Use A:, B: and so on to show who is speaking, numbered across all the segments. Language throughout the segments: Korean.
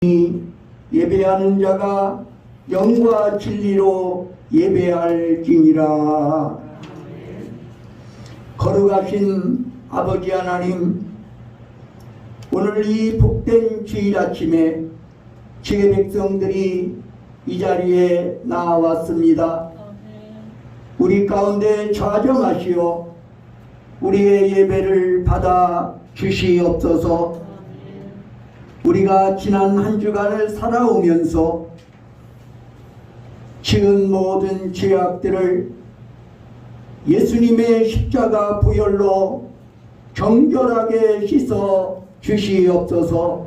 A: 예배하는 자가 영과 진리로 예배할지니라. 거룩하신 아버지 하나님, 오늘 이 복된 주일 아침에 주의 백성들이 이 자리에 나왔습니다. 우리 가운데 좌정하시어 우리의 예배를 받아 주시옵소서. 우리가 지난 한 주간을 살아오면서 지은 모든 죄악들을 예수님의 십자가 보혈로 정결하게 씻어 주시옵소서.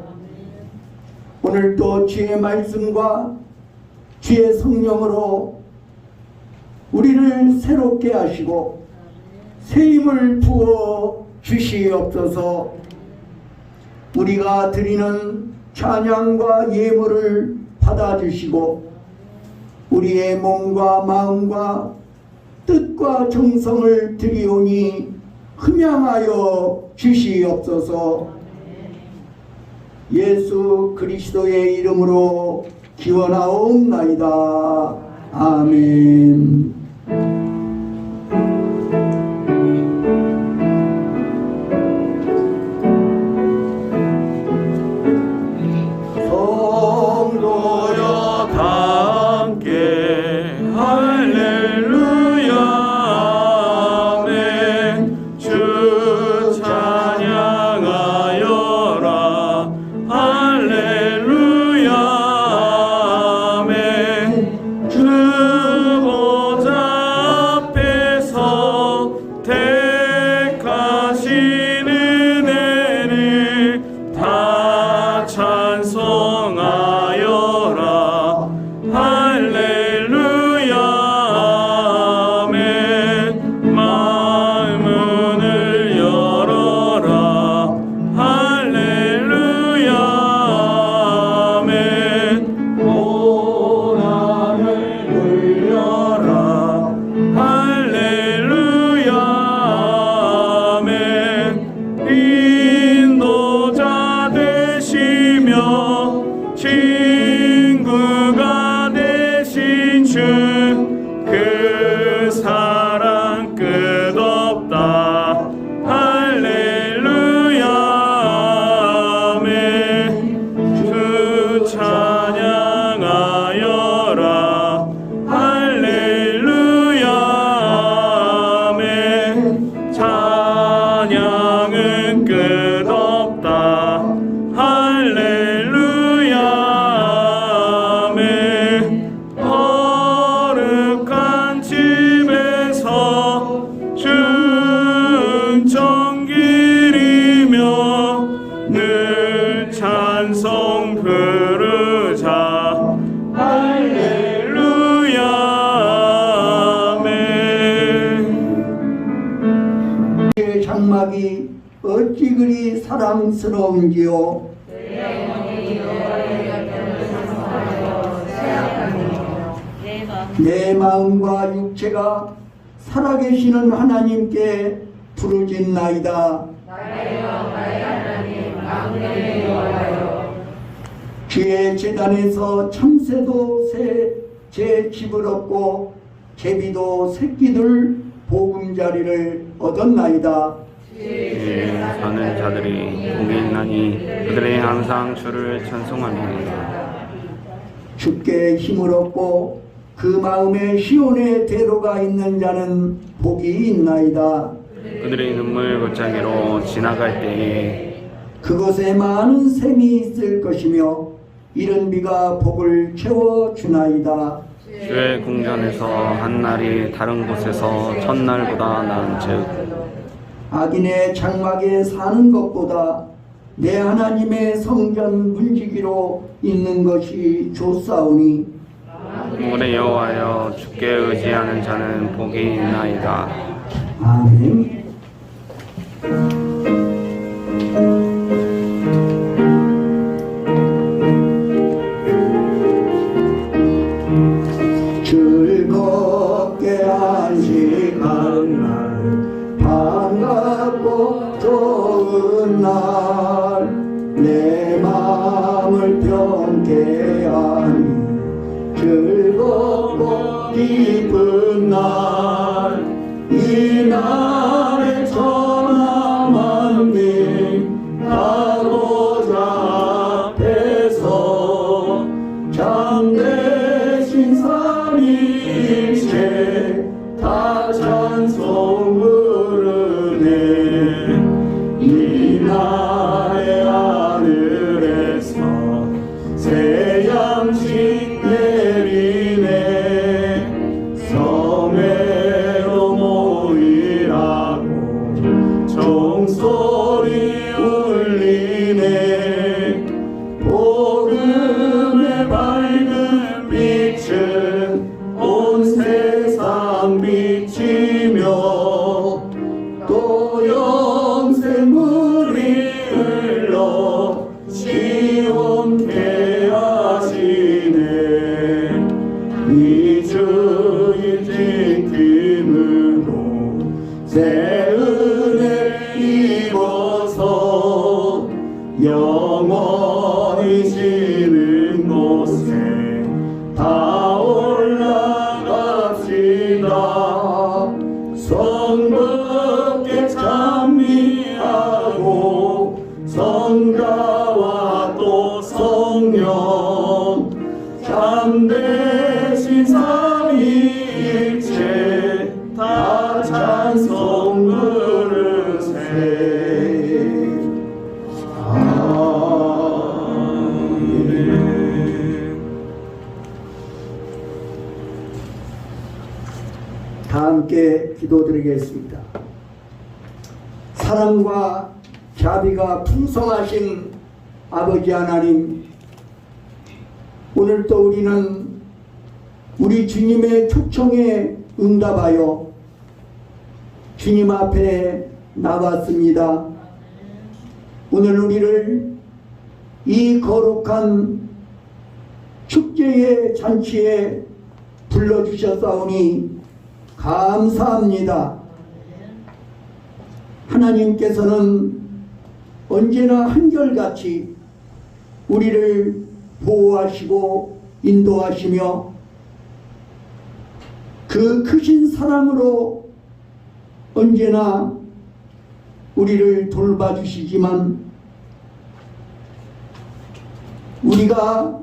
A: 오늘도 주의 말씀과 주의 성령으로 우리를 새롭게 하시고 새 힘을 부어 주시옵소서. 우리가 드리는 찬양과 예물을 받아주시고 우리의 몸과 마음과 뜻과 정성을 드리오니 흠양하여 주시옵소서. 예수 그리스도의 이름으로 기원하옵나이다. 아멘.
B: 친구가 되신 주 그 사랑 끝없다. 할렐루야 아멘. 주 찬양하여라. 할렐루야 아멘. 찬양은 끝없다. 할렐루야 찬송 부르자. 할렐루야 아멘.
A: 주의 장막이 어찌 그리 사랑스러운지요. 내 마음과 육체가 살아계시는 하나님께 부르짖나이다. 주의 제단에서 참새도 제 집을 얻고 제비도 새끼들 보금자리를 얻었나이다.
C: 주의 사는 자들이 복이 있나니 그들이 항상 주를 찬송하리이다.
A: 주께 힘을 얻고 그 마음에 시온의 대로가 있는 자는 복이 있나이다.
C: 그들이 눈물 골짜기로 지나갈 때에
A: 그곳에 많은 샘이 있을 것이며 이른 비가 복을 채워주나이다.
C: 주의 궁전에서 한 날이 다른 곳에서 첫날보다 나은즉
A: 악인의 장막에 사는 것보다 내 하나님의 성전 문지기로 있는 것이 좋사오니
C: 만군의 여호와여 주께 의지하는 자는 복이 있나이다.
A: 아멘. 즐겁게 안식한 날 반갑고 좋은 날 내 마음을 펴 함께하니 즐겁고 기쁜 날, 이 날에 천하만민 가고자 앞에서 참되신 삼위일체 다 찬송 부르네. 이 날의 하늘에서 새 양식 내리네. 성회로 모이라고 종소리 울리네. 복음의 밝은 빛은 온 세상 비치며 또 영생물이 흘러 시원케 하시네. 이 주일 지킴으로 새 은혜 입어서 영원히 지는 곳에 다 올라갑시다. 성부께 찬미하고 성자와 또 성령 참되신 삼위일체 다 찬송 부르세. 아멘. 다 함께 기도드리겠습니다. 사랑과 자비가 풍성하신 아버지 하나님, 오늘도 우리는 우리 주님의 초청에 응답하여 주님 앞에 나왔습니다. 오늘 우리를 이 거룩한 축제의 잔치에 불러주셨사오니 감사합니다. 하나님께서는 언제나 한결같이 우리를 보호하시고 인도하시며 그 크신 사랑으로 언제나 우리를 돌봐주시지만 우리가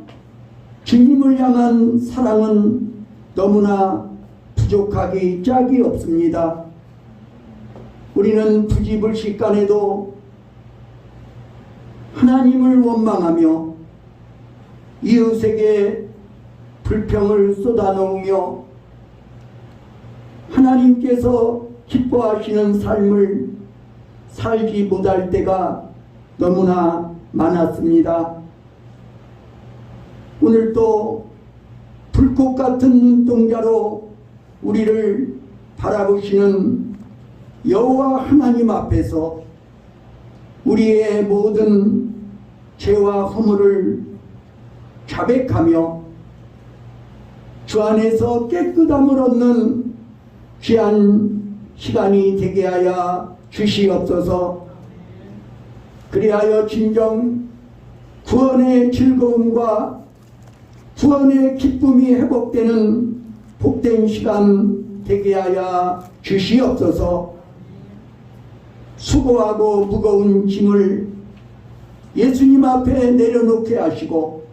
A: 주님을 향한 사랑은 너무나 부족하기 짝이 없습니다. 우리는 부지불식간에도 하나님을 원망하며 이웃에게 불평을 쏟아놓으며 하나님께서 기뻐하시는 삶을 살지 못할 때가 너무나 많았습니다. 오늘도 불꽃 같은 눈동자로 우리를 바라보시는 여호와 하나님 앞에서 우리의 모든 죄와 허물을 자백하며 주 안에서 깨끗함을 얻는 귀한 시간이 되게 하여 주시옵소서. 그리하여 진정 구원의 즐거움과 구원의 기쁨이 회복되는 복된 시간 되게 하여 주시옵소서. 수고하고 무거운 짐을 예수님 앞에 내려놓게 하시고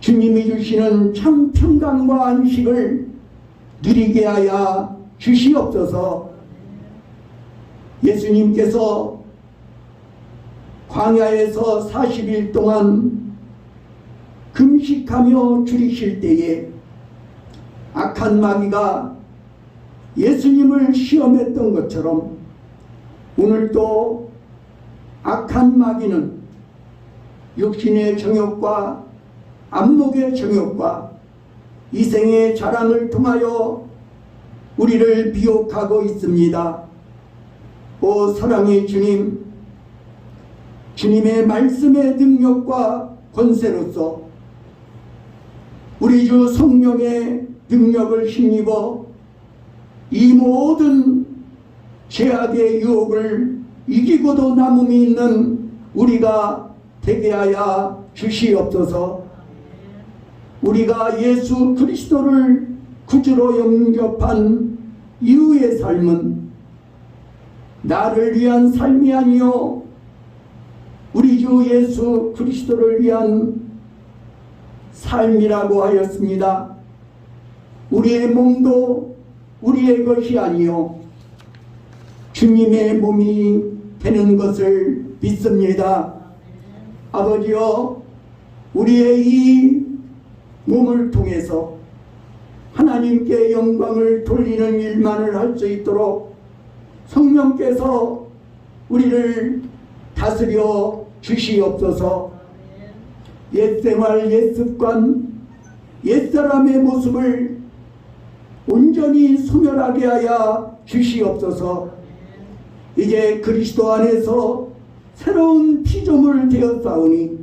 A: 주님이 주시는 참 평강과 안식을 누리게 하여 주시옵소서. 예수님께서 광야에서 40일 동안 금식하며 줄이실 때에 악한 마귀가 예수님을 시험했던 것처럼 오늘도 악한 마귀는 육신의 정욕과 안목의 정욕과 이생의 자랑을 통하여 우리를 미혹하고 있습니다. 오 사랑의 주님, 주님의 말씀의 능력과 권세로서 우리 주 성령의 능력을 힘입어 이 모든 죄악의 유혹을 이기고도 남음이 있는 우리가 되게 하여 주시옵소서. 우리가 예수 그리스도를 구주로 영접한 이후의 삶은 나를 위한 삶이 아니요 우리 주 예수 그리스도를 위한 삶이라고 하였습니다. 우리의 몸도 우리의 것이 아니요 주님의 몸이 되는 것을 믿습니다. 아버지여, 우리의 이 몸을 통해서 하나님께 영광을 돌리는 일만을 할 수 있도록 성령께서 우리를 다스려 주시옵소서. 옛생활, 옛습관, 옛사람의 모습을 온전히 소멸하게 하여 주시옵소서. 이제 그리스도 안에서 새로운 피조물 되었사오니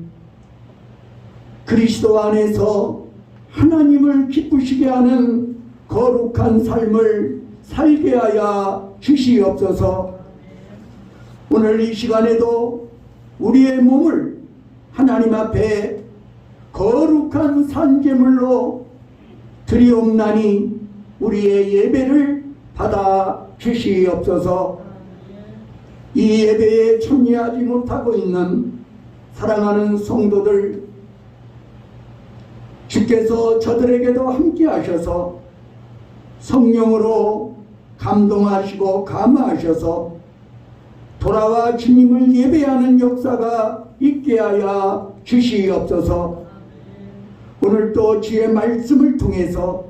A: 그리스도 안에서 하나님을 기쁘시게 하는 거룩한 삶을 살게 하여 주시옵소서. 오늘 이 시간에도 우리의 몸을 하나님 앞에 거룩한 산제물로 드리옵나니 우리의 예배를 받아 주시옵소서. 이 예배에 참여하지 못하고 있는 사랑하는 성도들, 주께서 저들에게도 함께 하셔서 성령으로 감동하시고 감화하셔서 돌아와 주님을 예배하는 역사가 있게 하여 주시옵소서. 오늘도 주의 말씀을 통해서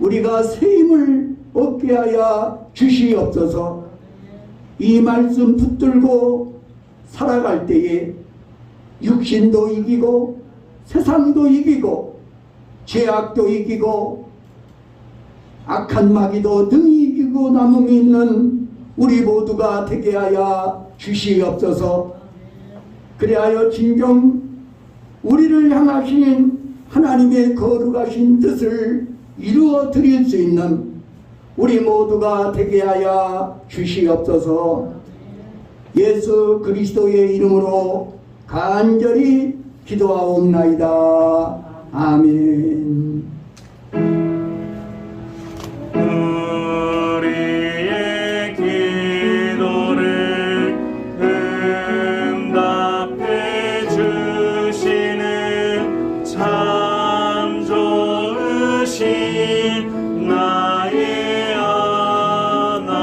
A: 우리가 새 힘을 얻게 하여 주시옵소서. 이 말씀 붙들고 살아갈 때에 육신도 이기고 세상도 이기고 죄악도 이기고 악한 마귀도 능히 이기고 남음이 있는 우리 모두가 되게 하여 주시옵소서. 그리하여 진정 우리를 향하신 하나님의 거룩하신 뜻을 이루어 드릴 수 있는 우리 모두가 되게 하여 주시옵소서. 예수 그리스도의 이름으로 간절히 기도하옵나이다. 아멘.
B: 우리의 기도를 응답해 주시는 참 좋으신 나의 하나님.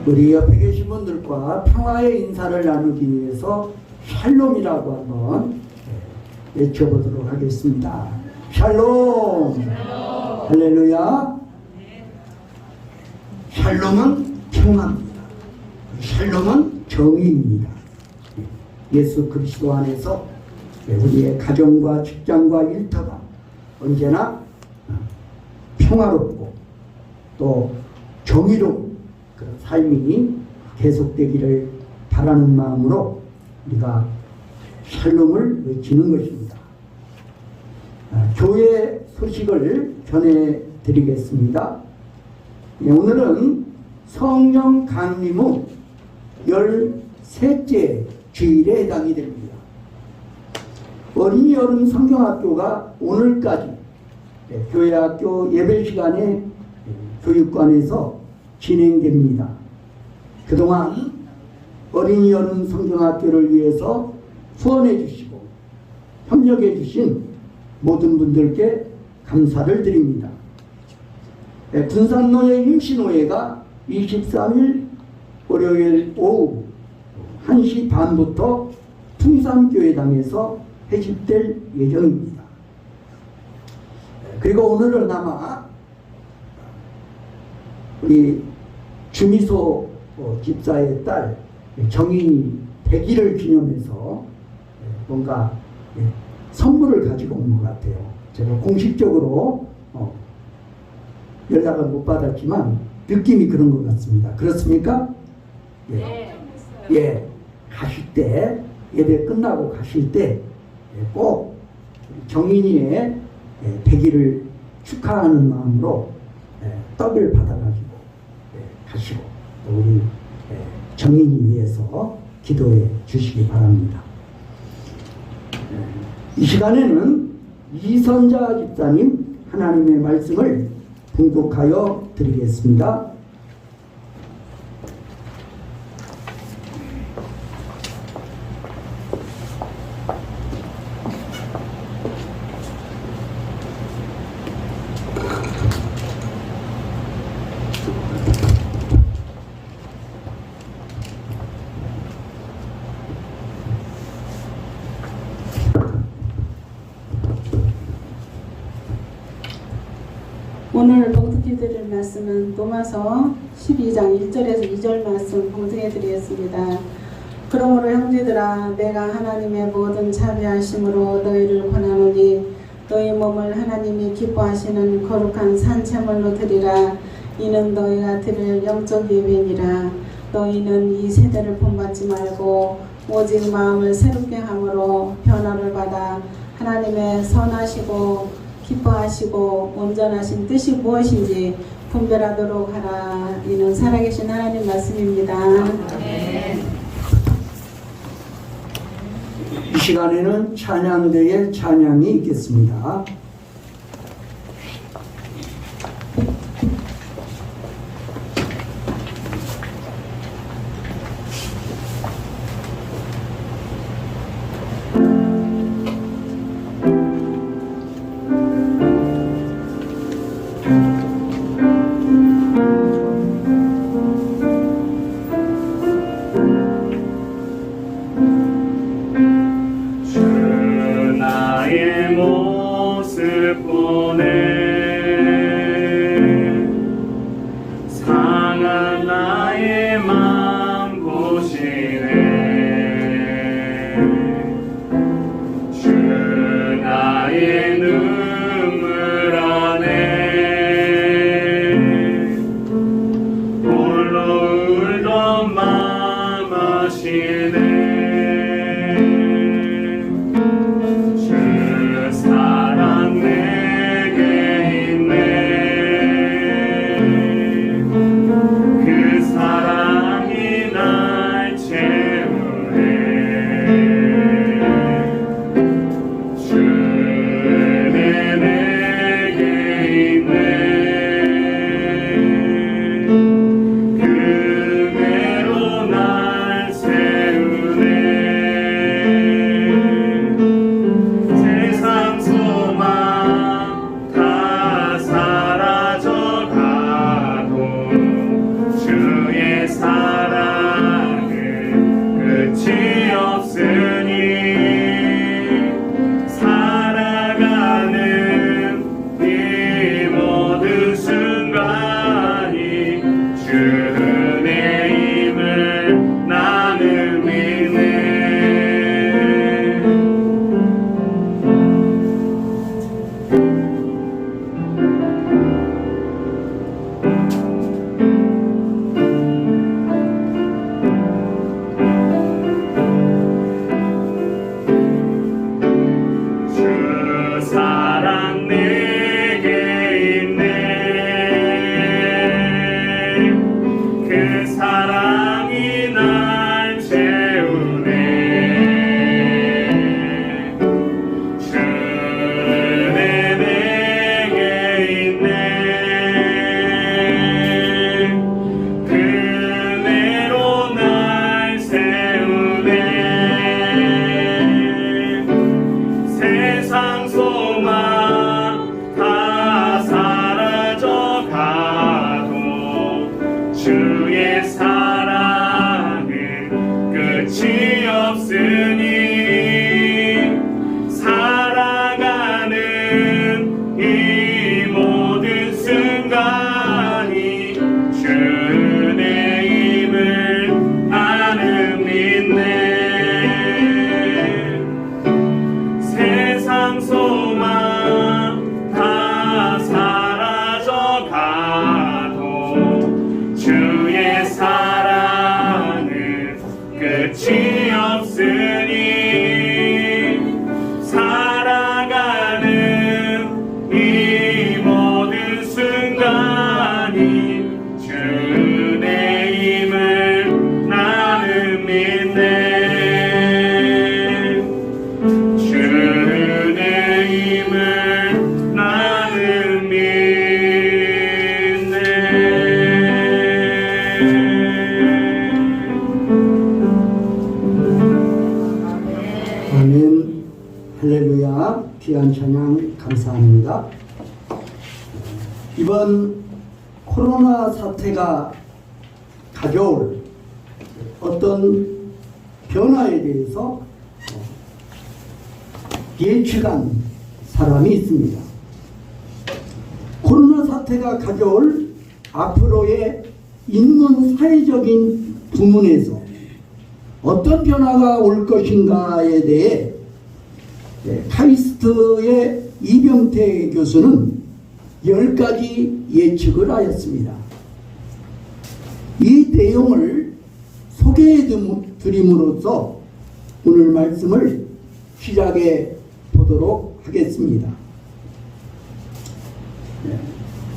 A: 우리 옆에 계신 분들과 평화의 인사를 나누기 위해서 샬롬이라고 한번 외쳐보도록 하겠습니다. 샬롬. 할렐루야. 샬롬은 평화입니다. 샬롬은 정의입니다. 예수 그리스도 안에서 우리의 가정과 직장과 일터가 언제나 평화롭고 또 정의로운 그런 삶이 계속되기를 바라는 마음으로 우리가 샬롬을 외치는 것입니다. 교회 소식을 전해드리겠습니다. 오늘은 성령 강림 후 13째 주일에 해당이 됩니다. 어린이 여름 성경학교가 오늘까지 교회학교 예배 시간에 교육관에서 진행됩니다. 그동안 어린이 여름 성경학교를 위해서 후원해 주시고 협력해 주신 모든 분들께 감사를 드립니다. 군산노예 임시노예가 23일 월요일 오후 1시 반부터 풍산교회당에서 해집될 예정입니다. 그리고 오늘은 아마 우리 주미소 집사의 딸 정인이 100일을 기념해서 뭔가 선물을 가지고 온 것 같아요. 제가 공식적으로 연락을 못 받았지만 느낌이 그런 것 같습니다. 그렇습니까? 예. 예. 가실 때, 예배 끝나고 가실 때 꼭 정인이의 100일을 축하하는 마음으로 떡을 받아가지고 가시고 또 우리 정인이 위해서 기도해 주시기 바랍니다. 이 시간에는 이선자 집사님 하나님의 말씀을 봉독하여 드리겠습니다.
D: 오늘 봉독해 드릴 말씀은 로마서 12장 1절에서 2절 말씀 봉독해 드리겠습니다. 그러므로 형제들아 내가 하나님의 모든 자비하심으로 너희를 권하노니 너희 몸을 하나님이 기뻐하시는 거룩한 산제물로 드리라. 이는 너희가 드릴 영적 예배니라. 너희는 이 세대를 본받지 말고 오직 마음을 새롭게 함으로 변화를 받아 하나님의 선하시고 기뻐하시고 온전하신 뜻이 무엇인지 분별하도록 하라. 이는 살아계신 하나님 말씀입니다.
A: 이 시간에는 찬양대의 찬양이 있겠습니다.
B: 상한 나의 맘 보시네. 주 나의 눈물 안에 홀로 울던 맘 아시네. 주 사랑 내게 있네. 그 사랑이 날 채우네. 주는 내게 있네. 그대로 날 세우네. 세상 소망 다 사라져가도 주의 사랑은 끝이 없으니 살아가는 이 모든 순간이 주의 힘을 나는 믿네. 주 사랑 내게 있네. 그 사랑이 날 채우네. 주는 내게 있네. 그대로 날 세우네. 세상 소망 다 사라져가도 주의 사랑은 끝이 없으니 살아가는 이 모든 순간이 주의 힘을 나는 믿네. 세상 소망 다 사라져가도 주의 사랑은 끝이 없으니
A: 할렐루야, 귀한 찬양 감사합니다. 이번 코로나 사태가 가져올 어떤 변화에 대해서 예측한 사람이 있습니다. 코로나 사태가 가져올 앞으로의 인문 사회적인 부문에서 어떤 변화가 올 것인가에 대해 카이스트의 이병태 교수는 10가지 예측을 하였습니다. 이 내용을 소개해 드림으로써 오늘 말씀을 시작해 보도록 하겠습니다.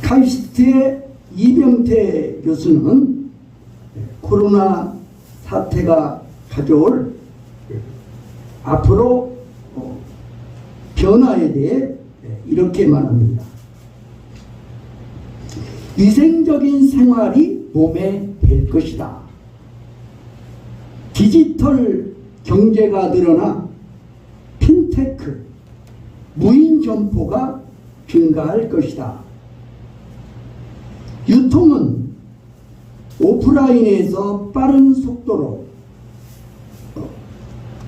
A: 카이스트의 이병태 교수는 코로나 사태가 가져올 앞으로 변화에 대해 이렇게 말합니다. 위생적인 생활이 몸에 될 것이다. 디지털 경제가 늘어나 핀테크, 무인 점포가 증가할 것이다. 유통은 오프라인에서 빠른 속도로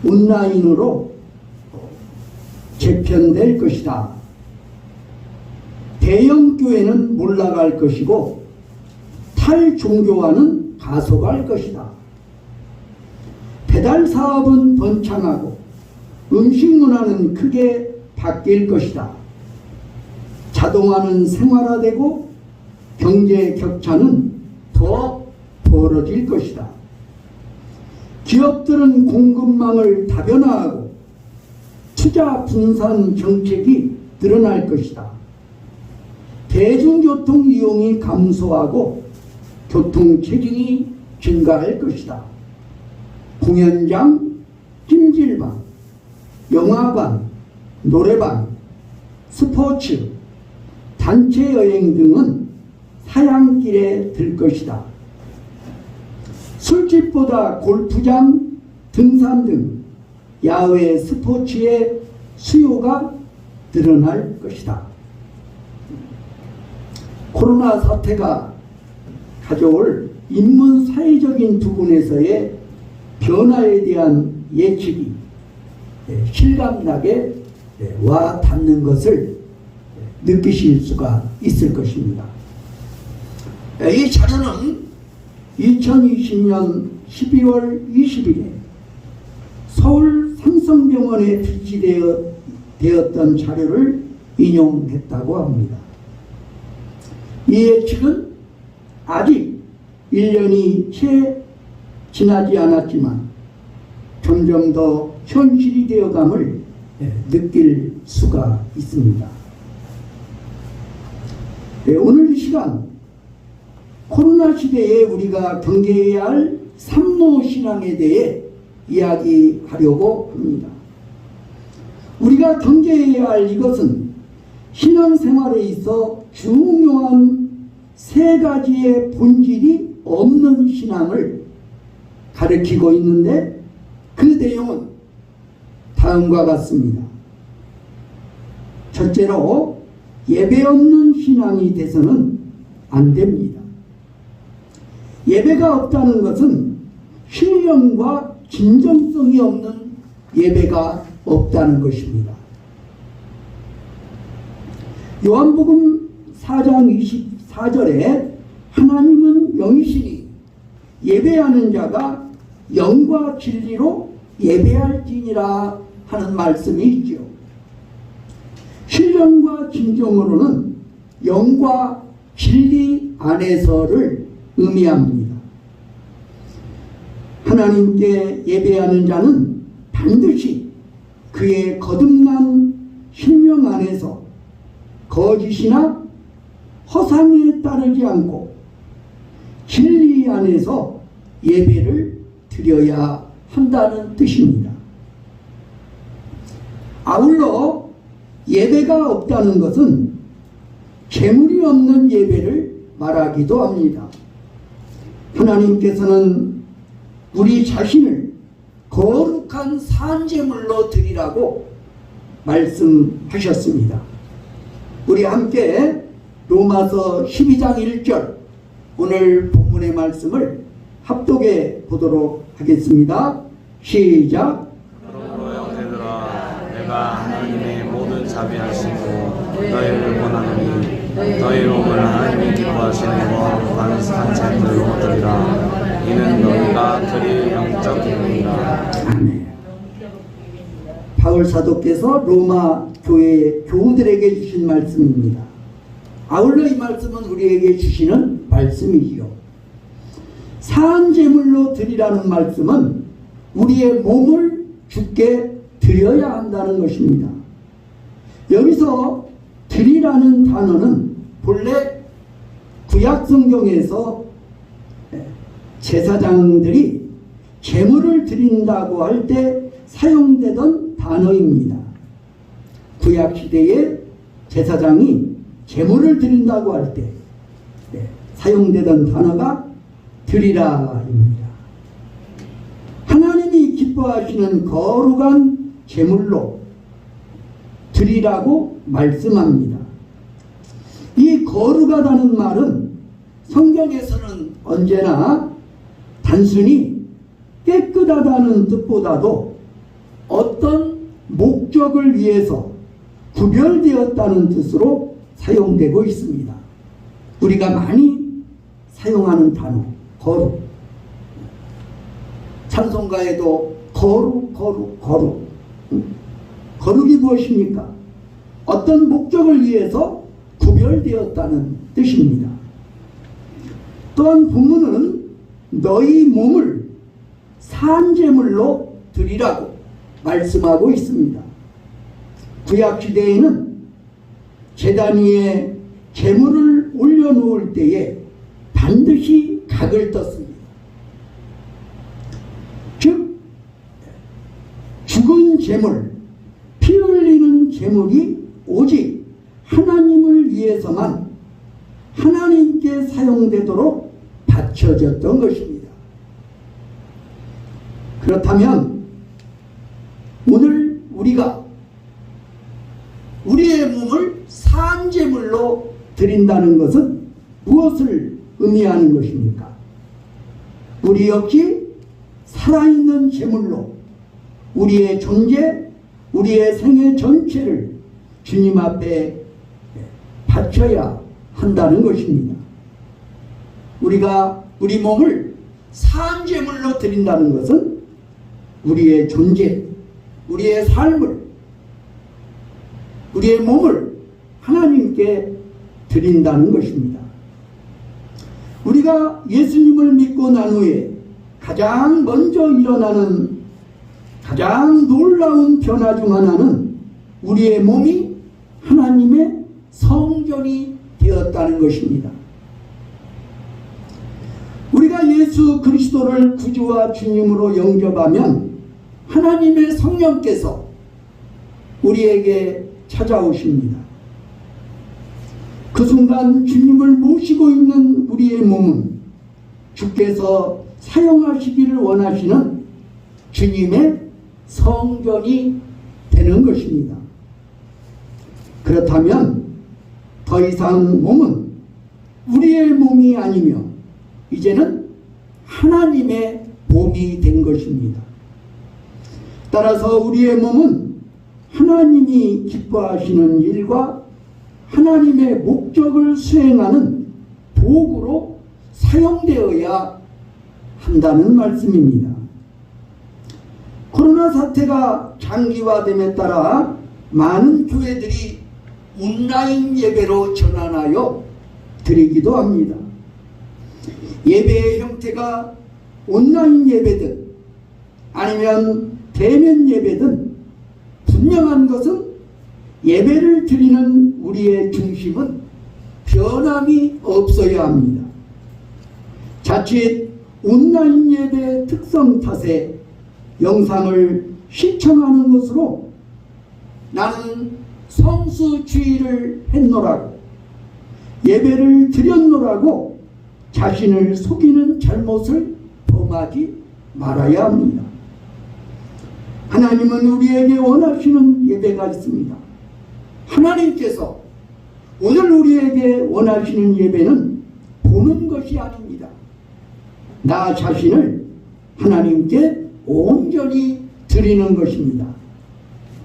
A: 온라인으로 재편될 것이다. 대형 교회는 몰락할 것이고 탈종교화는 가속할 것이다. 배달 사업은 번창하고 음식 문화는 크게 바뀔 것이다. 자동화는 생활화되고 경제 격차는 더 벌어질 것이다. 기업들은 공급망을 다변화하고 투자 분산 정책이 늘어날 것이다. 대중교통 이용이 감소하고 교통체증이 증가할 것이다. 공연장, 찜질방, 영화관, 노래방, 스포츠, 단체 여행 등은 사양길에 들 것이다. 술집보다 골프장, 등산 등 야외 스포츠의 수요가 늘어날 것이다. 코로나 사태가 가져올 인문 사회적인 부분에서의 변화에 대한 예측이 실감나게 와 닿는 것을 느끼실 수가 있을 것입니다. 이 자료는 2020년 12월 20일에 서울 삼성병원에 비치되었던 자료를 인용했다고 합니다. 이 예측은 아직 1년이 채 지나지 않았지만 점점 더 현실이 되어감을 느낄 수가 있습니다. 오늘 이 시간 코로나 시대에 우리가 경계해야 할 산모 신앙에 대해 이야기하려고 합니다. 우리가 경계해야 할 이것은 신앙생활에 있어 중요한 3가지의 본질이 없는 신앙을 가르치고 있는데 그 내용은 다음과 같습니다. 첫째로 예배 없는 신앙이 돼서는 안 됩니다. 예배가 없다는 것은 신령과 진정성이 없는 예배가 없다는 것입니다. 요한복음 4장 24절에 하나님은 영이시니 예배하는 자가 영과 진리로 예배할지니라 하는 말씀이 있죠. 신령과 진정으로는 영과 진리 안에서를 의미합니다. 하나님께 예배하는 자는 반드시 그의 거듭난 신령 안에서 거짓이나 허상에 따르지 않고 진리 안에서 예배를 드려야 한다는 뜻입니다. 아울러 예배가 없다는 것은 재물이 없는 예배를 말하기도 합니다. 하나님께서는 우리 자신을 거룩한 산제물로 드리라고 말씀하셨습니다. 우리 함께 로마서 12장 1절 오늘 본문의 말씀을 합독해 보도록 하겠습니다. 시작.
C: 그러므로 형제들아 내가 하나님의 모든 자비하심으로 너희를 권하노니 너희 몸을 하나님이 기뻐하시는 것 한 채들로 드리라. 이는 너희가 드릴 영적 기쁨이라.
A: 아멘. 바울 사도께서 로마 교회 교우들에게 주신 말씀입니다. 아울러 이 말씀은 우리에게 주시는 말씀이지요. 사한 제물로 드리라는 말씀은 우리의 몸을 주께 드려야 한다는 것입니다. 여기서 드리라는 단어는 본래 구약 성경에서 제사장들이 제물을 드린다고 할 때 사용되던 단어입니다. 구약 시대에 제사장이 제물을 드린다고 할 때 사용되던 단어가 드리라입니다. 하나님이 기뻐하시는 거룩한 제물로 드리라고 말씀합니다. 이 거룩하다는 말은 성경에서는 언제나 단순히 깨끗하다는 뜻보다도 어떤 목적을 위해서 구별되었다는 뜻으로 사용되고 있습니다. 우리가 많이 사용하는 단어 거룩. 찬송가에도 거룩 거룩 거룩. 거룩이 무엇입니까? 어떤 목적을 위해서 구별되었다는 뜻입니다. 또한 본문은 너희 몸을 산제물로 드리라고 말씀하고 있습니다. 구약시대에는 제단 위에 제물을 올려놓을 때에 반드시 각을 떴습니다. 즉 죽은 제물, 피 흘리는 제물이 오직 하나님을 위해서만 하나님께 사용되도록 바쳐졌던 것입니다. 그렇다면 오늘 우리가 우리의 몸을 산제물로 드린다는 것은 무엇을 의미하는 것입니까? 우리 역시 살아있는 제물로 우리의 존재, 우리의 생애 전체를 주님 앞에 바쳐야 한다는 것입니다. 우리가 우리 몸을 산제물로 드린다는 것은 우리의 존재, 우리의 삶을, 우리의 몸을 하나님께 드린다는 것입니다. 우리가 예수님을 믿고 난 후에 가장 먼저 일어나는 가장 놀라운 변화 중 하나는 우리의 몸이 하나님의 성전이 되었다는 것입니다. 우리가 예수 그리스도를 구주와 주님으로 영접하면 하나님의 성령께서 우리에게 찾아오십니다. 그 순간 주님을 모시고 있는 우리의 몸은 주께서 사용하시기를 원하시는 주님의 성전이 되는 것입니다. 그렇다면 더 이상 몸은 우리의 몸이 아니며 이제는 하나님의 몸이 된 것입니다. 따라서 우리의 몸은 하나님이 기뻐하시는 일과 하나님의 목적을 수행하는 도구로 사용되어야 한다는 말씀입니다. 코로나 사태가 장기화됨에 따라 많은 교회들이 온라인 예배로 전환하여 드리기도 합니다. 예배의 형태가 온라인 예배든 아니면 대면 예배든 분명한 것은 예배를 드리는 우리의 중심은 변함이 없어야 합니다. 자칫 온라인 예배의 특성 탓에 영상을 시청하는 것으로 나는 성수주의를 했노라고 예배를 드렸노라고 자신을 속이는 잘못을 범하지 말아야 합니다. 하나님은 우리에게 원하시는 예배가 있습니다. 하나님께서 오늘 우리에게 원하시는 예배는 보는 것이 아닙니다. 나 자신을 하나님께 온전히 드리는 것입니다.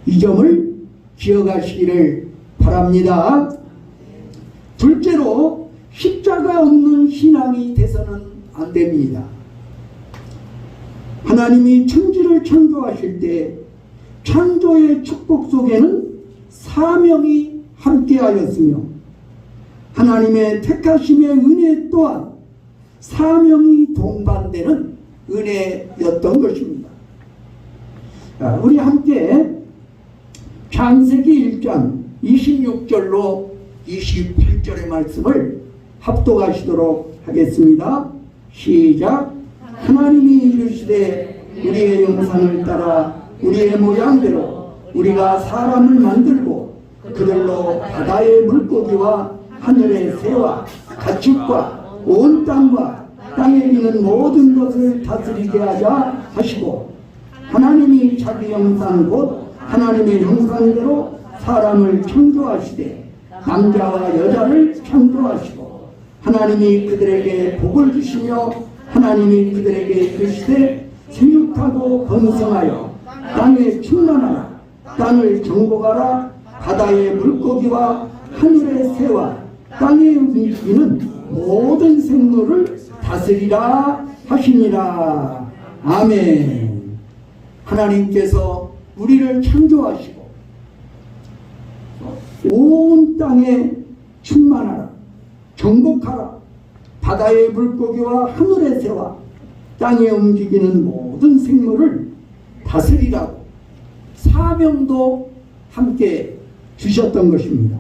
A: 이 점을 기억하시기를 바랍니다. 둘째로 십자가 없는 신앙이 돼서는 안 됩니다. 하나님이 천지를 창조하실 때 창조의 축복 속에는 사명이 함께하였으며 하나님의 택하심의 은혜 또한 사명이 동반되는 은혜였던 것입니다. 우리 함께 창세기 1장 26절로 28절의 말씀을 합독하시도록 하겠습니다. 시작. 하나님이 이르시되 우리의 형상을 따라 우리의 모양대로 우리가 사람을 만들고 그들로 바다의 물고기와 하늘의 새와 가축과 온 땅과 땅에 있는 모든 것을 다스리게 하자 하시고 하나님이 자기 형상 곧 하나님의 형상대로 사람을 창조하시되 남자와 여자를 창조하시고 하나님이 그들에게 복을 주시며 하나님이 그들에게 이르시되 생육하고 번성하여 땅에 충만하여 땅을 정복하라. 바다의 물고기와 하늘의 새와 땅에 움직이는 모든 생물을 다스리라 하시니라. 아멘. 하나님께서 우리를 창조하시고 온 땅에 충만하라, 정복하라. 바다의 물고기와 하늘의 새와 땅에 움직이는 모든 생물을 다스리라고 사명도 함께 주셨던 것입니다.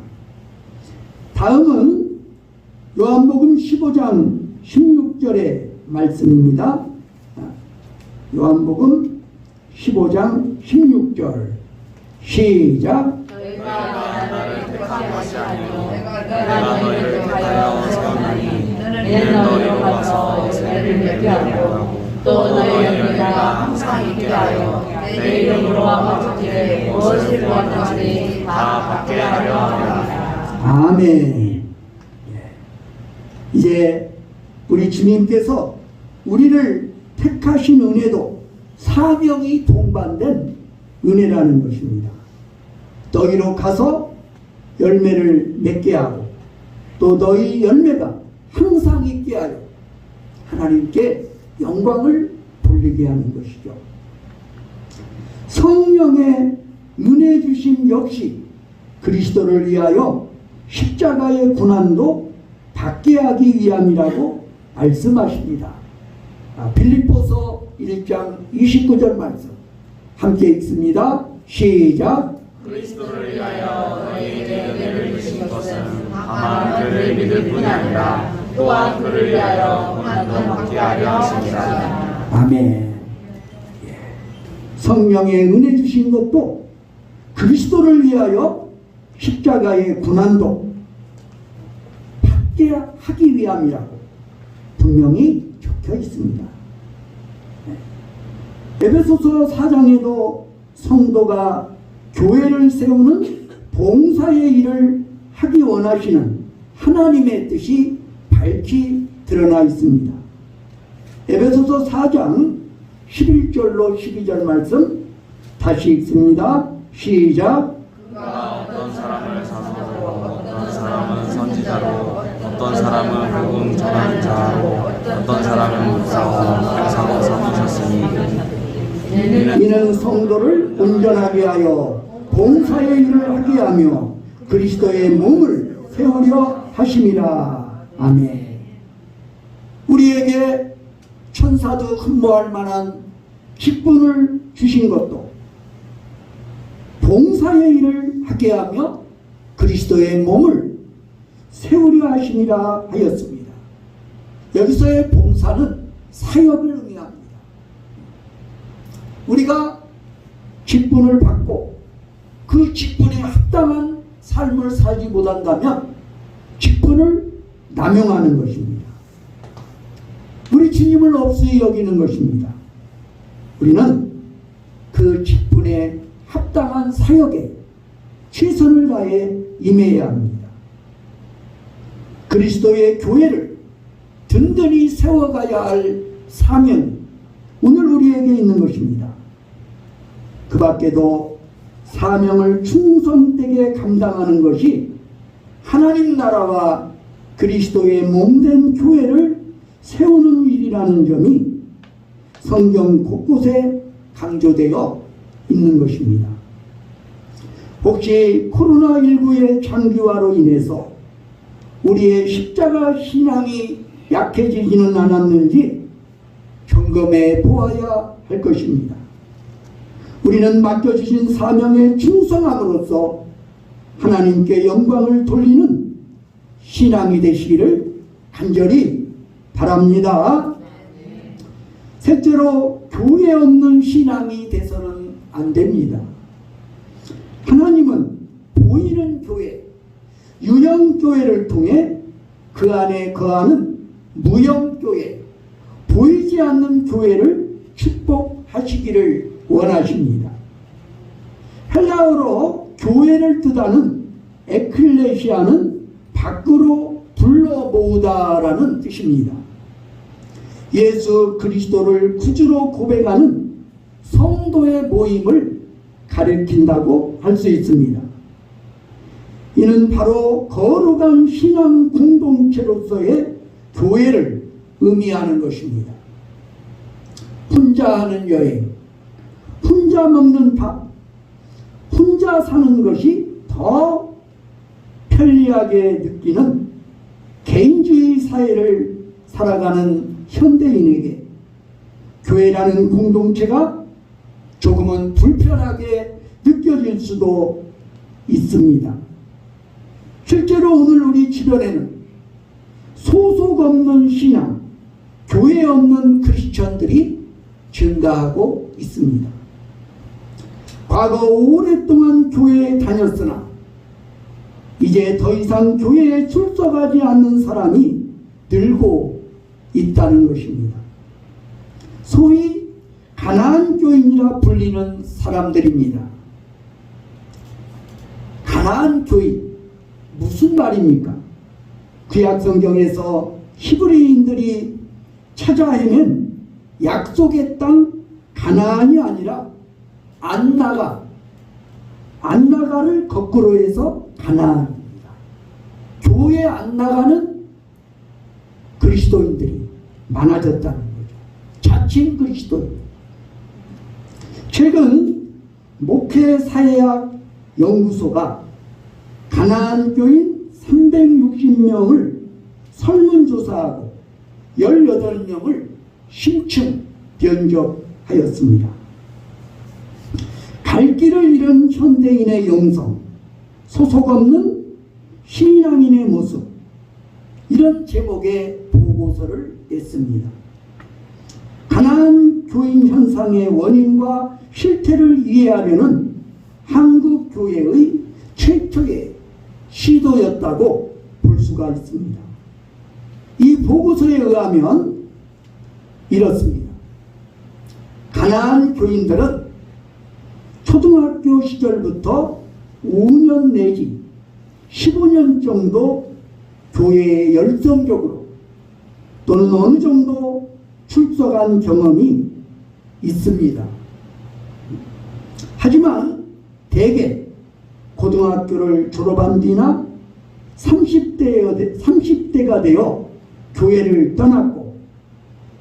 A: 다음은 요한복음 15장 16절의 말씀입니다. 요한복음 15장 16절 시작.
E: 너희가 나를 택한 것이 아니요 내가 너희를 택하여 세웠나니 이는 너희로 가서 열매를 맺게 하려 또 너희를 내가 항상 있게 하여 내 이름으로 아버지께 무엇을 구하든지 다 받게 하려 함이라.
A: 아멘. 이제 우리 주님께서 우리를 택하신 은혜도 사명이 동반된 은혜라는 것입니다. 너희로 가서 열매를 맺게 하고 또 너희 열매가 항상 있게 하여 하나님께 영광을 돌리게 하는 것이죠. 성령의 은혜 주심 역시 그리스도를 위하여 십자가의 고난도 받게 하기 위함이라고 말씀하십니다. 빌립보서 1장 29절 말씀 함께 읽습니다. 시작.
E: 그리스도를 위하여 너희에게 은혜를 주신 것은 다만 그를 믿을 뿐이 아니라 또한 그를 위하여 고난도 받게 하려 하심이라.
A: 아멘. 성령의 은혜 주신 것도 그리스도를 위하여 십자가의 고난도 받게 하기 위함이라고 분명히 적혀 있습니다. 에베소서 4장에도 성도가 교회를 세우는 봉사의 일을 하기 원하시는 하나님의 뜻이 밝히 드러나 있습니다. 에베소서 4장 11절로 12절 말씀 다시 읽습니다. 시작.
C: 그가 어떤 사람을 사도로 어떤 사람은 선지자로 어떤 사람은 복음 전하는 자로 어떤 사람은 목사로 백사로 삼으셨으니
A: 이는 성도를 온전하게 하여 봉사의 일을 하게 하며 그리스도의 몸을 세우려 하심이라. 아멘. 우리에게 천사도 흠모할 만한 직분을 주신 것도 봉사의 일을 하게 하며 그리스도의 몸을 세우려 하심이라 하였습니다. 여기서의 봉사는 사역을 의미합니다. 우리가 직분을 받고 그 직분에 합당한 삶을 살지 못한다면 직분을 남용하는 것입니다. 우리 주님을 없이 여기는 것입니다. 우리는 그 그 직분에 합당한 사역에 최선을 다해 임해야 합니다. 그리스도의 교회를 든든히 세워가야 할 사명이 오늘 우리에게 있는 것입니다. 그 밖에도 사명을 충성되게 감당하는 것이 하나님 나라와 그리스도의 몸된 교회를 세우는 일이라는 점이 성경 곳곳에 강조되어 있는 것입니다. 혹시 코로나19의 장기화로 인해서 우리의 십자가 신앙이 약해지지는 않았는지 점검해 보아야 할 것입니다. 우리는 맡겨주신 사명에 충성함으로써 하나님께 영광을 돌리는 신앙이 되시기를 간절히 바랍니다. 셋째로, 교회 없는 신앙이 돼서는 안 됩니다. 하나님은 보이는 교회, 유형교회를 통해 그 안에 거하는 무형교회, 보이지 않는 교회를 축복하시기를 원하십니다. 헬라어로 교회를 뜻하는 에클레시아는 밖으로 불러 모으다라는 뜻입니다. 예수 그리스도를 구주로 고백하는 성도의 모임을 가리킨다고 할 수 있습니다. 이는 바로 거룩한 신앙 공동체로서의 교회를 의미하는 것입니다. 혼자 하는 여행, 혼자 먹는 밥, 혼자 사는 것이 더 편리하게 느끼는 개인주의 사회를 살아가는 현대인에게 교회라는 공동체가 조금은 불편하게 느껴질 수도 있습니다. 실제로 오늘 우리 주변에는 소속 없는 신앙, 교회 없는 크리스천들이 증가하고 있습니다. 과거 오랫동안 교회에 다녔으나 이제 더 이상 교회에 출석하지 않는 사람이 늘고 있다는 것입니다. 소위 가나안 교인이라 불리는 사람들입니다. 가나안 교인, 무슨 말입니까? 구약 성경에서 히브리인들이 찾아 헤맨 약속의 땅 가나안이 아니라 안나가를 거꾸로 해서 가나안입니다. 교회 안나가는 그리스도인들이 많아졌다는 거죠. 자칭 그리스도인. 최근 목회사회학 연구소가 가나안 교인 360명을 설문조사하고 18명을 심층 변적하였습니다. 갈 길을 잃은 현대인의 영성, 소속 없는 신앙인의 모습, 이런 제목의 보고서를 냈습니다. 가나안 교인 현상의 원인과 실태를 이해하려는 한국 교회의 최초의 시도였다고 볼 수가 있습니다. 이 보고서에 의하면 이렇습니다. 가나안 교인들은 초등학교 시절부터 5년 내지 15년 정도 교회에 열성적으로 또는 어느 정도 출석한 경험이 있습니다. 하지만 대개 고등학교를 졸업한 뒤나 30대가 되어 교회를 떠났고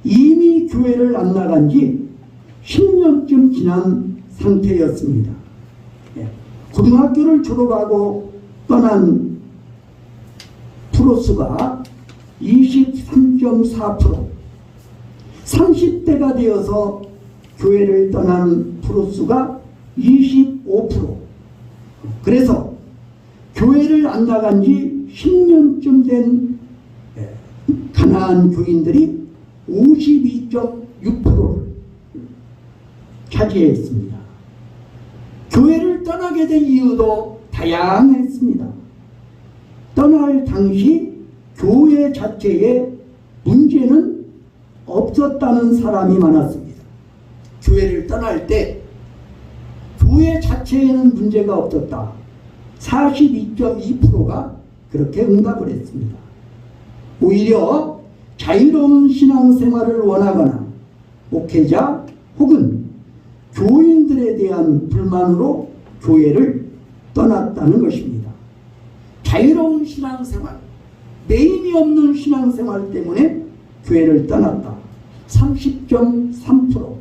A: 이미 교회를 안 나간 지 10년쯤 지난 상태였습니다. 고등학교를 졸업하고 떠난 프로수가 23.4%, 30대가 되어서 교회를 떠난 프로수가 25%. 그래서 교회를 안 나간 지 10년쯤 된 가나안 교인들이 52.6%를 차지했습니다. 교회를 떠나게 된 이유도 다양했습니다. 떠날 당시 교회 자체에 문제는 없었다는 사람이 많았습니다. 교회를 떠날 때 자체에는 문제가 없었다. 42.2%가 그렇게 응답을 했습니다. 오히려 자유로운 신앙생활을 원하거나 목회자 혹은 교인들에 대한 불만으로 교회를 떠났다는 것입니다. 자유로운 신앙생활, 매임이 없는 신앙생활 때문에 교회를 떠났다. 30.3%.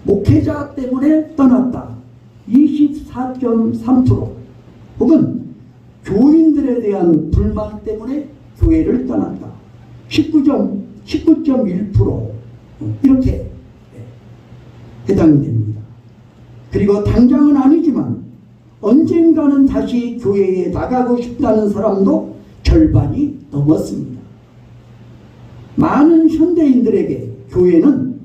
A: 목회자 때문에 떠났다. 24.3%. 혹은 교인들에 대한 불만 때문에 교회를 떠났다. 19.1% 이렇게 해당이 됩니다. 그리고 당장은 아니지만 언젠가는 다시 교회에 나가고 싶다는 사람도 절반이 넘었습니다. 많은 현대인들에게 교회는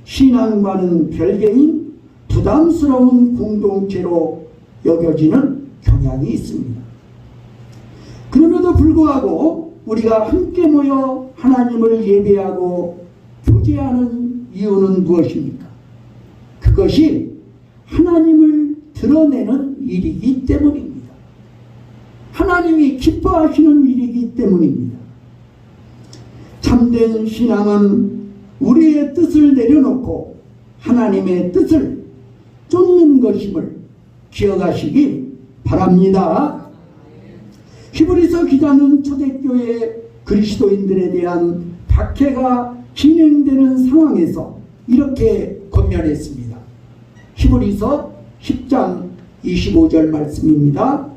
A: 신앙과는 별개인 부담스러운 공동체로 여겨지는 경향이 있습니다. 그럼에도 불구하고 우리가 함께 모여 하나님을 예배하고 교제하는 이유는 무엇입니까? 그것이 하나님을 드러내는 일이기 때문입니다. 하나님이 기뻐하시는 일이기 때문입니다. 참된 신앙은 우리의 뜻을 내려놓고 하나님의 뜻을 쫓는 것임을 기억하시기 바랍니다. 히브리서 기자는 초대교회 그리스도인들에 대한 박해가 진행되는 상황에서 이렇게 권면했습니다. 히브리서 10장 25절 말씀입니다.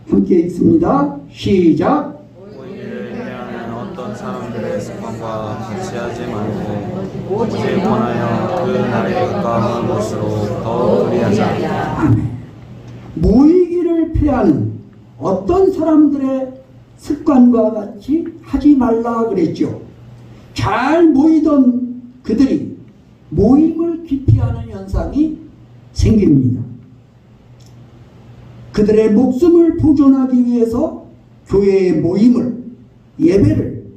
A: 함께 읽습니다. 시작.
C: 모이기를 해하는 어떤 사람들의 습관과 같이 하지 말고 오직 원하여 그 날에 가까운 것으로 더욱 그리하자.
A: 아멘. 모이기를 패하는 어떤 사람들의 습관과 같이 하지 말라 그랬죠. 잘 모이던 그들이 모임을 기피하는 현상이 생깁니다. 그들의 목숨을 보존하기 위해서 교회의 모임을, 예배를,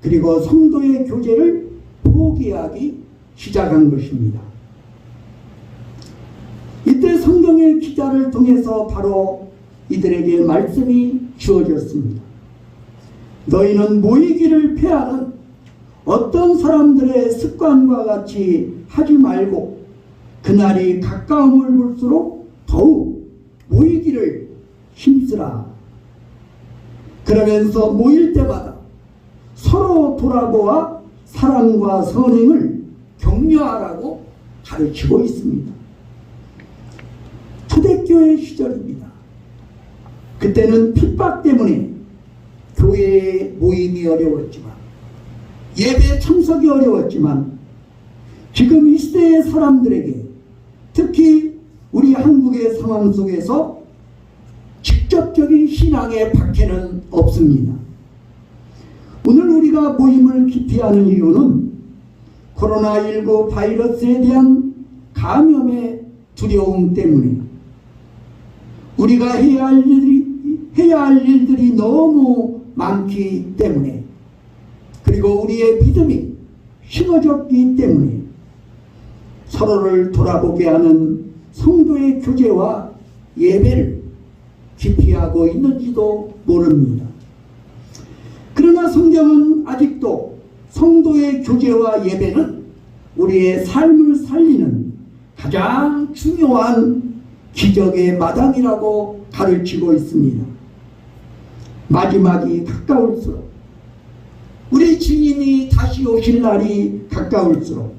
A: 그리고 성도의 교제를 포기하기 시작한 것입니다. 이때 성경의 기자를 통해서 바로 이들에게 말씀이 주어졌습니다. 너희는 모이기를 패하는 어떤 사람들의 습관과 같이 하지 말고 그날이 가까움을 볼수록 더욱 모이기를 힘쓰라. 그러면서 모일 때마다 서로 돌아보아 사랑과 선행을 격려하라고 가르치고 있습니다. 초대교회 시절입니다. 그때는 핍박 때문에 교회에 모임이 어려웠지만, 예배 참석이 어려웠지만, 지금 이 시대의 사람들에게, 특히 우리 한국의 상황 속에서 직접적인 신앙의 박해는 없습니다. 오늘 우리가 모임을 기피하는 이유는 코로나19 바이러스에 대한 감염의 두려움 때문에 우리가 해야 할 일들이 너무 많기 때문에, 그리고 우리의 믿음이 식어졌기 때문에 서로를 돌아보게 하는 성도의 교제와 예배를 기피하고 있는지도 모릅니다. 그러나 성경은 아직도 성도의 교제와 예배는 우리의 삶을 살리는 가장 중요한 기적의 마당이라고 가르치고 있습니다. 마지막이 가까울수록, 우리 주님이 다시 오실 날이 가까울수록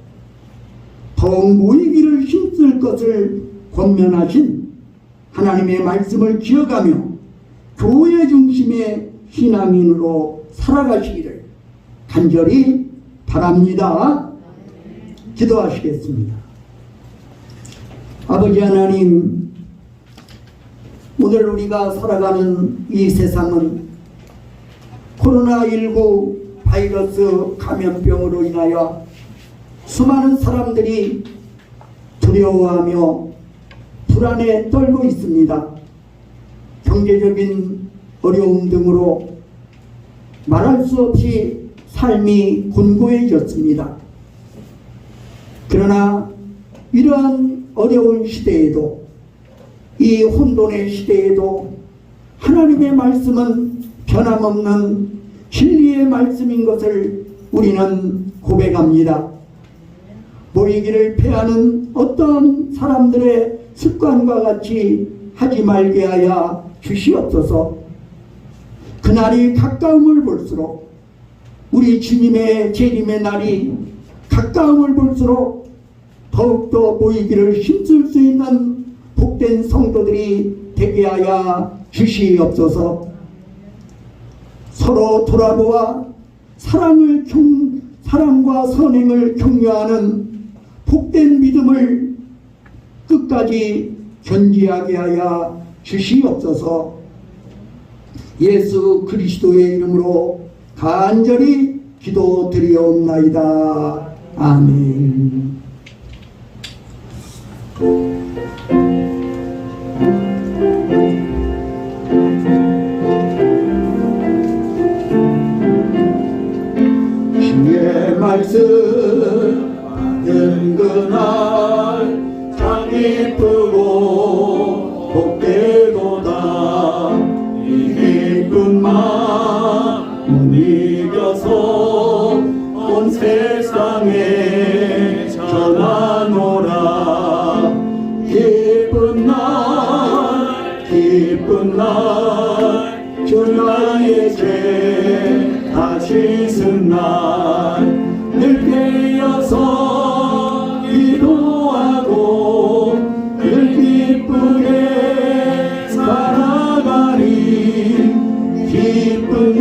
A: 더욱 모이기를 힘쓸 것을 권면하신 하나님의 말씀을 기억하며 교회 중심의 신앙인으로 살아가시기를 간절히 바랍니다. 기도하시겠습니다. 아버지 하나님, 오늘 우리가 살아가는 이 세상은 코로나19 바이러스 감염병으로 인하여 수많은 사람들이 두려워하며 불안에 떨고 있습니다. 경제적인 어려움 등으로 말할 수 없이 삶이 곤고해졌습니다. 그러나 이러한 어려운 시대에도 이 혼돈의 시대에도 하나님의 말씀은 변함없는 진리의 말씀인 것을 우리는 고백합니다. 모이기를 패하는 어떤 사람들의 습관과 같이 하지 말게 하여 주시옵소서. 그날이 가까움을 볼수록, 우리 주님의 재림의 날이 가까움을 볼수록 더욱더 모이기를 힘쓸 수 있는 복된 성도들이 되게 하여 주시옵소서. 서로 돌아보아 사랑과 선행을 격려하는 복된 믿음을 끝까지 견지하게 하여 주시옵소서. 예수 그리스도의 이름으로 간절히 기도드리옵나이다. 아멘. 주의 말씀 받은 그날 참 기쁘고 복되도다. 이 기쁜 마음 이겨서 온 세상에 전하노라. 기쁜 날 주 나의 죄 다 씻은 날 늘 깨어서 기도하고 늘 기쁘게 살아가리. 기쁜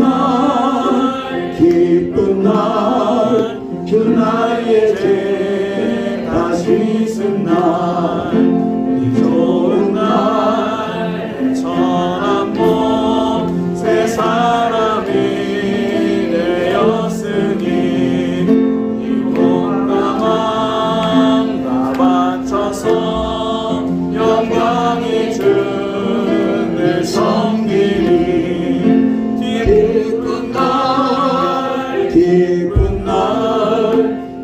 A: 날 주 나의 죄 다 씻은 날 이 좋은 날 천한 복 새 사람이 되었으니 이 건강함 다 바쳐서 영광이 주를 섬기니. 기쁜 날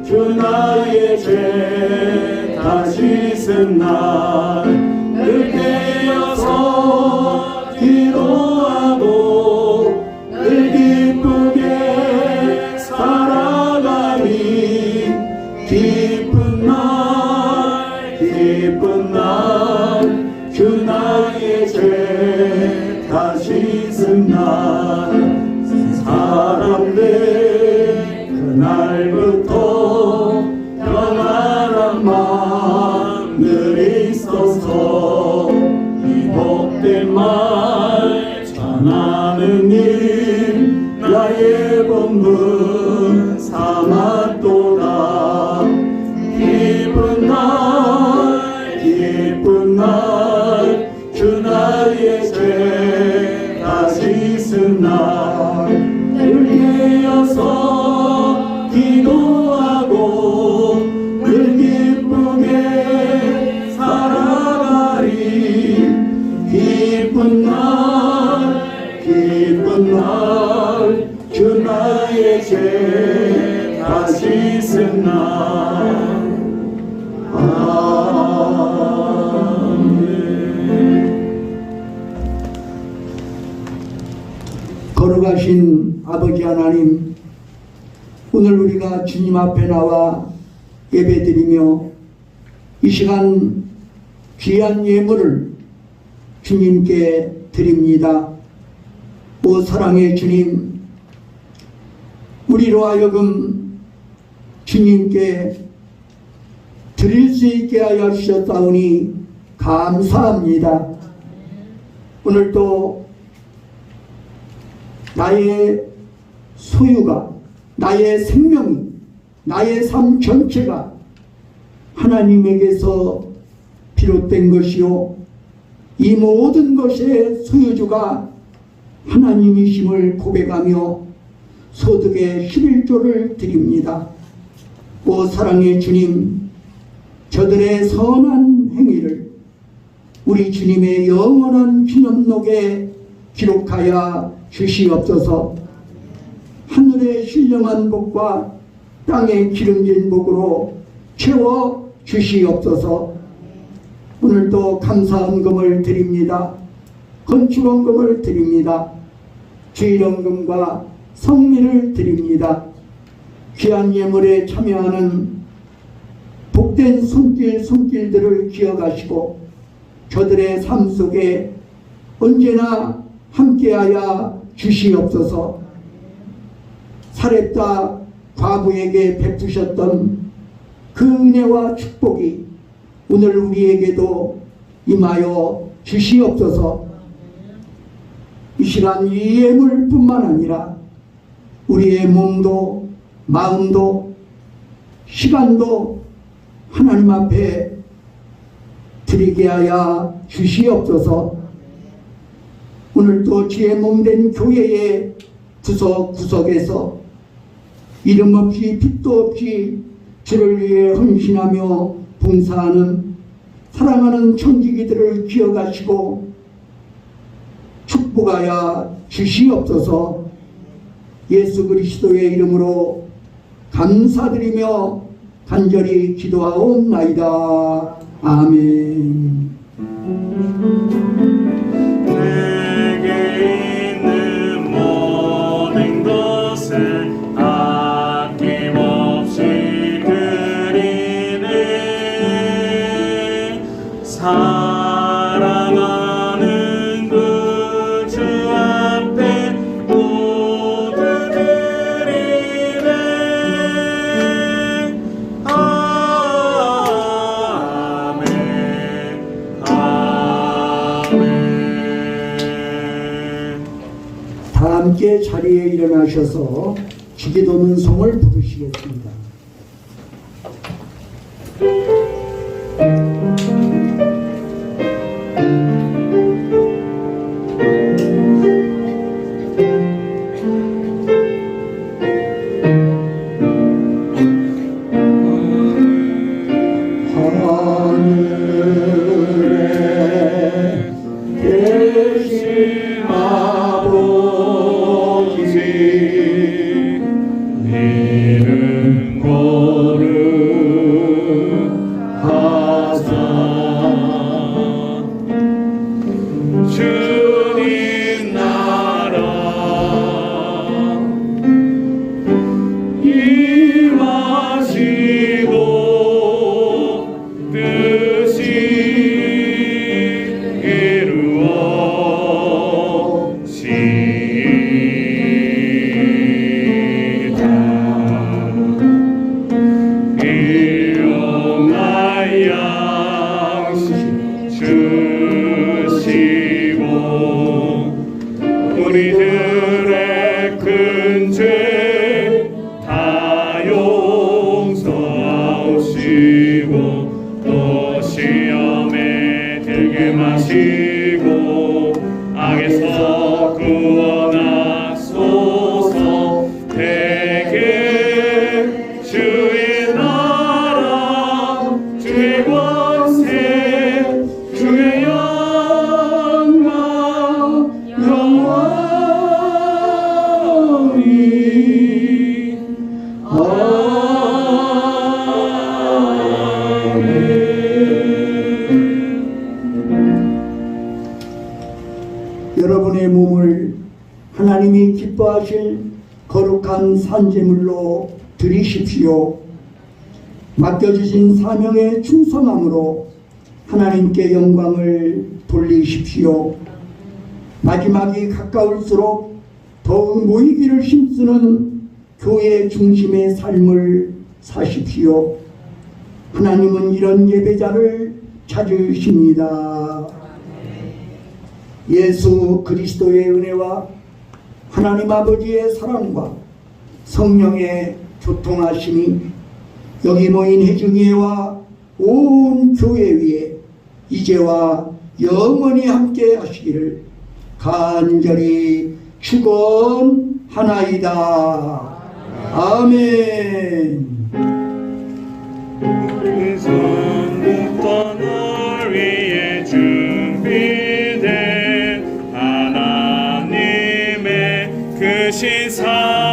A: 주 나의 죄 다 씻은 날 늘 깨어서 기도하고 늘 기쁘게 살아가리. 기쁜 날 주 나의 죄 다 씻은 날 사람들 그날부터 평안한 마음 늘 있어서 이 복된 말 전하는 일 나의 본분 삼았도다. 기쁜 날 주 나의 죄 다 씻은 날 늘 깨어서 기도하고 늘 기쁘게 살아가리. 기쁜 날 주 나의 죄 다 씻은 날. 거룩하신 아버지 하나님, 오늘 우리가 주님 앞에 나와 예배드리며 이 시간 귀한 예물을 주님께 드립니다. 오 사랑의 주님, 우리로 하여금 주님께 드릴 수 있게 하여 주셨사오니 감사합니다. 오늘도 나의 소유가, 나의 생명이, 나의 삶 전체가 하나님에게서 비롯된 것이요, 이 모든 것의 소유주가 하나님이심을 고백하며 소득의 11조를 드립니다. 오 사랑의 주님, 저들의 선한 행위를 우리 주님의 영원한 기념록에 기록하여 주시옵소서. 하늘의 신령한 복과 땅의 기름진 복으로 채워 주시옵소서. 오늘도 감사헌금을 드립니다. 건축헌금을 드립니다. 주일헌금과 성민을 드립니다. 귀한 예물에 참여하는 복된 손길들을 기억하시고 저들의 삶 속에 언제나 함께하여 주시옵소서. 사렙다 과부에게 베푸셨던 그 은혜와 축복이 오늘 우리에게도 임하여 주시옵소서. 이 시간 이 예물뿐만 아니라 우리의 몸도 마음도 시간도 하나님 앞에 드리게 하여 주시옵소서. 오늘도 주의 몸된 교회의 구석구석에서 이름 없이 빛도 없이 주를 위해 헌신하며 봉사하는 사랑하는 청지기들을 기억하시고 축복하여 주시옵소서. 예수 그리스도의 이름으로 감사드리며 간절히 기도하옵나이다. 아멘.
B: 내게 있는 모든 것을 아낌없이 드리네. 사랑하는 구주 앞에 모두 드리네. 아멘.
A: 다 함께 자리에 일어나셔서 주기도문 성을 부르시겠습니다. 하늘에 계신 아버지
B: 이름 거룩하사 주님 나라 임하시고 뜻이 이루어지이다. 일용할 양식 주시고 우리들의 큰 죄 다 용서하시고 또 시험에 들게 마시고 악에서 구원하소서. 대개 주의 나라 주의 권세 주의 영광 영원히
A: 여러분의 몸을 하나님이 기뻐하실 거룩한 산제물로 드리십시오. 맡겨주신 사명에 충성함으로 하나님께 영광을 돌리십시오. 마지막이 가까울수록 더욱 모이기를 힘쓰는 교회 중심의 삶을 사십시오. 하나님은 이런 예배자를 찾으십니다. 예수 그리스도의 은혜와 하나님 아버지의 사랑과 성령의 교통하심이 여기 모인 회중회와 온 교회 위에 이제와 영원히 함께 하시기를 간절히 축원하나이다. 아멘.
B: 우리 전부터 널 위해 준비된 하나님의 크신 사랑